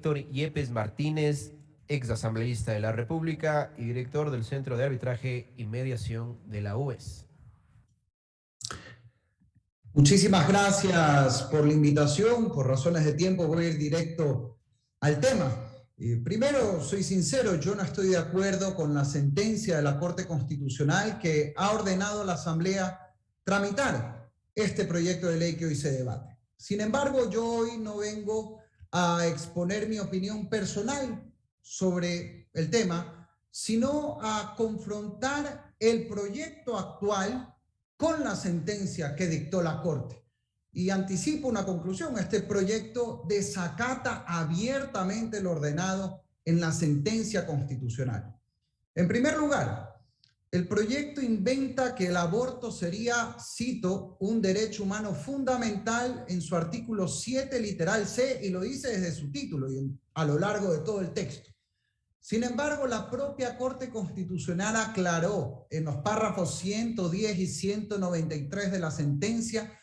Héctor Yepes Martínez, ex asambleísta de la República y director del Centro de Arbitraje y Mediación de la UES. Muchísimas gracias por la invitación. Por razones de tiempo voy a ir directo al tema. Primero, soy sincero, yo no estoy de acuerdo con la sentencia de la Corte Constitucional que ha ordenado a la Asamblea tramitar este proyecto de ley que hoy se debate. Sin embargo, yo hoy no vengo a exponer mi opinión personal sobre el tema, sino a confrontar el proyecto actual con la sentencia que dictó la Corte. Y anticipo una conclusión: este proyecto desacata abiertamente lo ordenado en la sentencia constitucional. En primer lugar, el proyecto inventa que el aborto sería, cito, un derecho humano fundamental en su artículo 7, literal C, y lo dice desde su título y a lo largo de todo el texto. Sin embargo, la propia Corte Constitucional aclaró en los párrafos 110 y 193 de la sentencia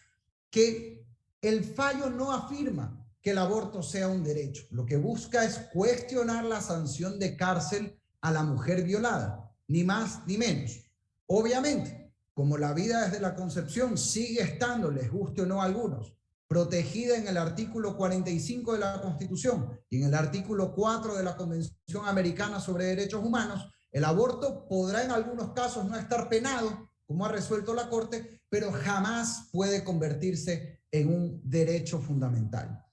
que el fallo no afirma que el aborto sea un derecho. Lo que busca es cuestionar la sanción de cárcel a la mujer violada, ni más ni menos. Obviamente, como la vida desde la concepción sigue estando, les guste o no a algunos, protegida en el artículo 45 de la Constitución y en el artículo 4 de la Convención Americana sobre Derechos Humanos, el aborto podrá en algunos casos no estar penado, como ha resuelto la Corte, pero jamás puede convertirse en un derecho fundamental.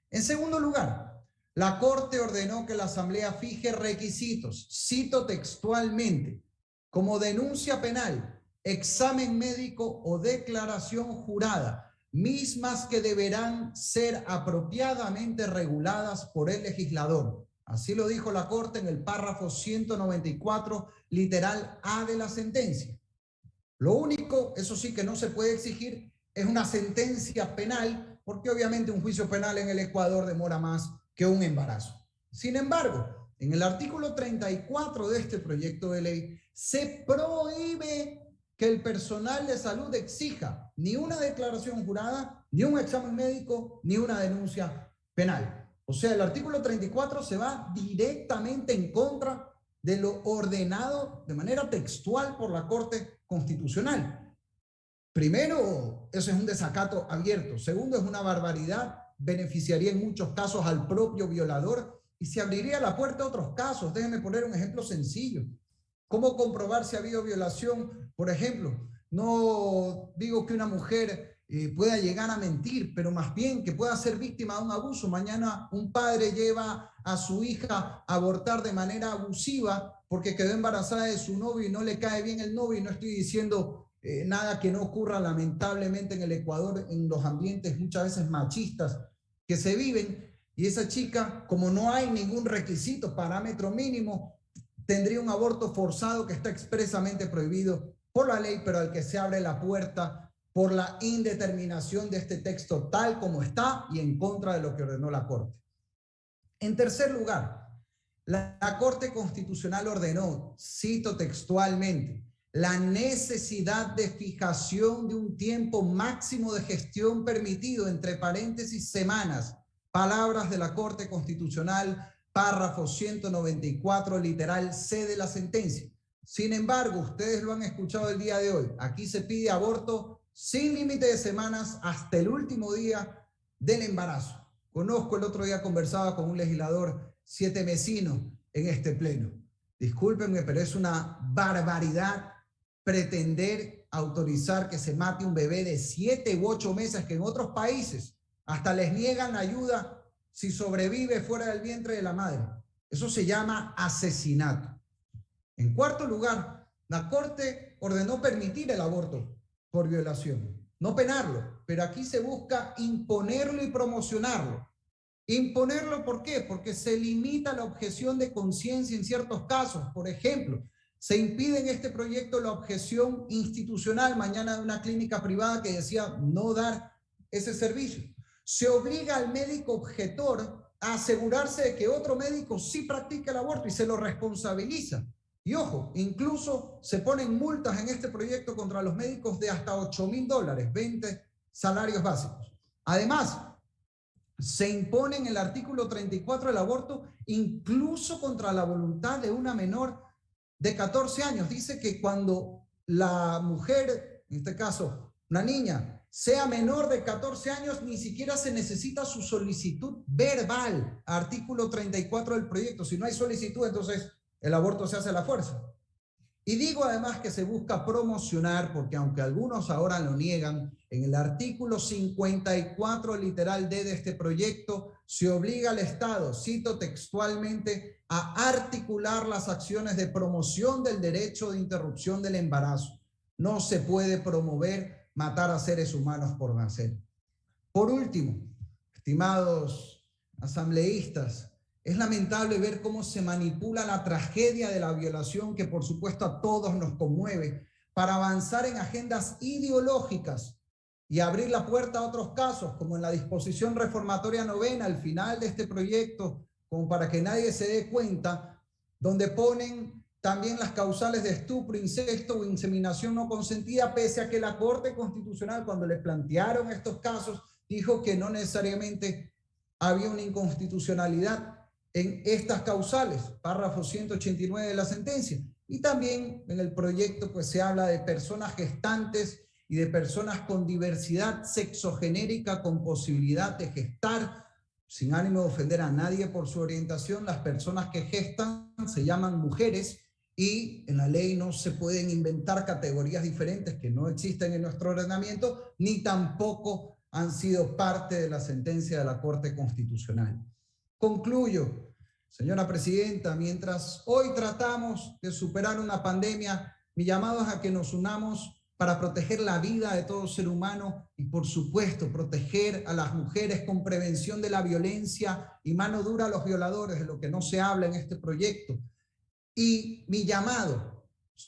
En segundo lugar, la Corte ordenó que la Asamblea fije requisitos, cito textualmente, como denuncia penal, examen médico o declaración jurada, mismas que deberán ser apropiadamente reguladas por el legislador. Así lo dijo la Corte en el párrafo 194, literal A de la sentencia. Lo único, eso sí, que no se puede exigir es una sentencia penal, porque obviamente un juicio penal en el Ecuador demora más que un embarazo. Sin embargo, en el artículo 34 de este proyecto de ley se prohíbe que el personal de salud exija ni una declaración jurada, ni un examen médico, ni una denuncia penal. O sea, el artículo 34 se va directamente en contra de lo ordenado de manera textual por la Corte Constitucional. Primero, eso es un desacato abierto. Segundo, es una barbaridad. Beneficiaría en muchos casos al propio violador y se abriría la puerta a otros casos. Déjenme poner un ejemplo sencillo. ¿Cómo comprobar si ha habido violación? Por ejemplo, no digo que una mujer pueda llegar a mentir, pero más bien que pueda ser víctima de un abuso. Mañana un padre lleva a su hija a abortar de manera abusiva porque quedó embarazada de su novio y no le cae bien el novio. Y no estoy diciendo nada que no ocurra lamentablemente en el Ecuador, en los ambientes muchas veces machistas que se viven. Y esa chica, como no hay ningún requisito, parámetro mínimo, tendría un aborto forzado que está expresamente prohibido por la ley, pero al que se abre la puerta por la indeterminación de este texto tal como está y en contra de lo que ordenó la Corte. En tercer lugar, la Corte Constitucional ordenó, cito textualmente, la necesidad de fijación de un tiempo máximo de gestión permitido, entre paréntesis, semanas, palabras de la Corte Constitucional, párrafo 194, literal C de la sentencia. Sin embargo, ustedes lo han escuchado el día de hoy. Aquí se pide aborto sin límite de semanas hasta el último día del embarazo. Conozco, el otro día conversaba con un legislador sietemesino en este pleno. Discúlpenme, pero es una barbaridad pretender autorizar que se mate un bebé de 7 u 8 meses, que en otros países hasta les niegan ayuda si sobrevive fuera del vientre de la madre. Eso se llama asesinato. En cuarto lugar, la Corte ordenó permitir el aborto por violación, no penarlo, pero aquí se busca imponerlo y promocionarlo. ¿Imponerlo por qué? Porque se limita la objeción de conciencia en ciertos casos. Por ejemplo, se impide en este proyecto la objeción institucional mañana de una clínica privada que decía no dar ese servicio. Se obliga al médico objetor a asegurarse de que otro médico sí practique el aborto y se lo responsabiliza. Y ojo, incluso se ponen multas en este proyecto contra los médicos de hasta $8,000, 20 salarios básicos. Además, se impone en el artículo 34 el aborto incluso contra la voluntad de una menor de 14 años. Dice que cuando la mujer, en este caso una niña, sea menor de 14 años, ni siquiera se necesita su solicitud verbal. Artículo 34 del proyecto. Si no hay solicitud, entonces el aborto se hace a la fuerza. Y digo además que se busca promocionar, porque aunque algunos ahora lo niegan, en el artículo 54, literal D de este proyecto, se obliga al Estado, cito textualmente, a articular las acciones de promoción del derecho de interrupción del embarazo. No se puede promover matar a seres humanos por nacer. Por último, estimados asambleístas, es lamentable ver cómo se manipula la tragedia de la violación, que por supuesto a todos nos conmueve, para avanzar en agendas ideológicas y abrir la puerta a otros casos, como en la disposición reformatoria novena, al final de este proyecto, como para que nadie se dé cuenta, donde ponen también las causales de estupro, incesto o inseminación no consentida, pese a que la Corte Constitucional, cuando le plantearon estos casos, dijo que no necesariamente había una inconstitucionalidad en estas causales, párrafo 189 de la sentencia. Y también en el proyecto pues se habla de personas gestantes y de personas con diversidad sexogenérica con posibilidad de gestar, sin ánimo de ofender a nadie por su orientación. Las personas que gestan se llaman mujeres y en la ley no se pueden inventar categorías diferentes que no existen en nuestro ordenamiento, ni tampoco han sido parte de la sentencia de la Corte Constitucional. Concluyo, señora presidenta, mientras hoy tratamos de superar una pandemia, mi llamado es a que nos unamos para proteger la vida de todo ser humano y, por supuesto, proteger a las mujeres con prevención de la violencia y mano dura a los violadores, de lo que no se habla en este proyecto. Y mi llamado,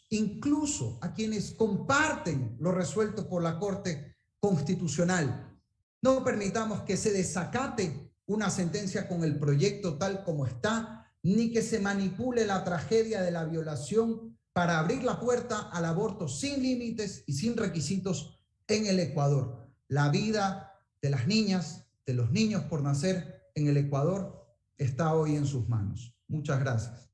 incluso a quienes comparten lo resuelto por la Corte Constitucional, no permitamos que se desacate una sentencia con el proyecto tal como está, ni que se manipule la tragedia de la violación para abrir la puerta al aborto sin límites y sin requisitos en el Ecuador. La vida de las niñas, de los niños por nacer en el Ecuador está hoy en sus manos. Muchas gracias.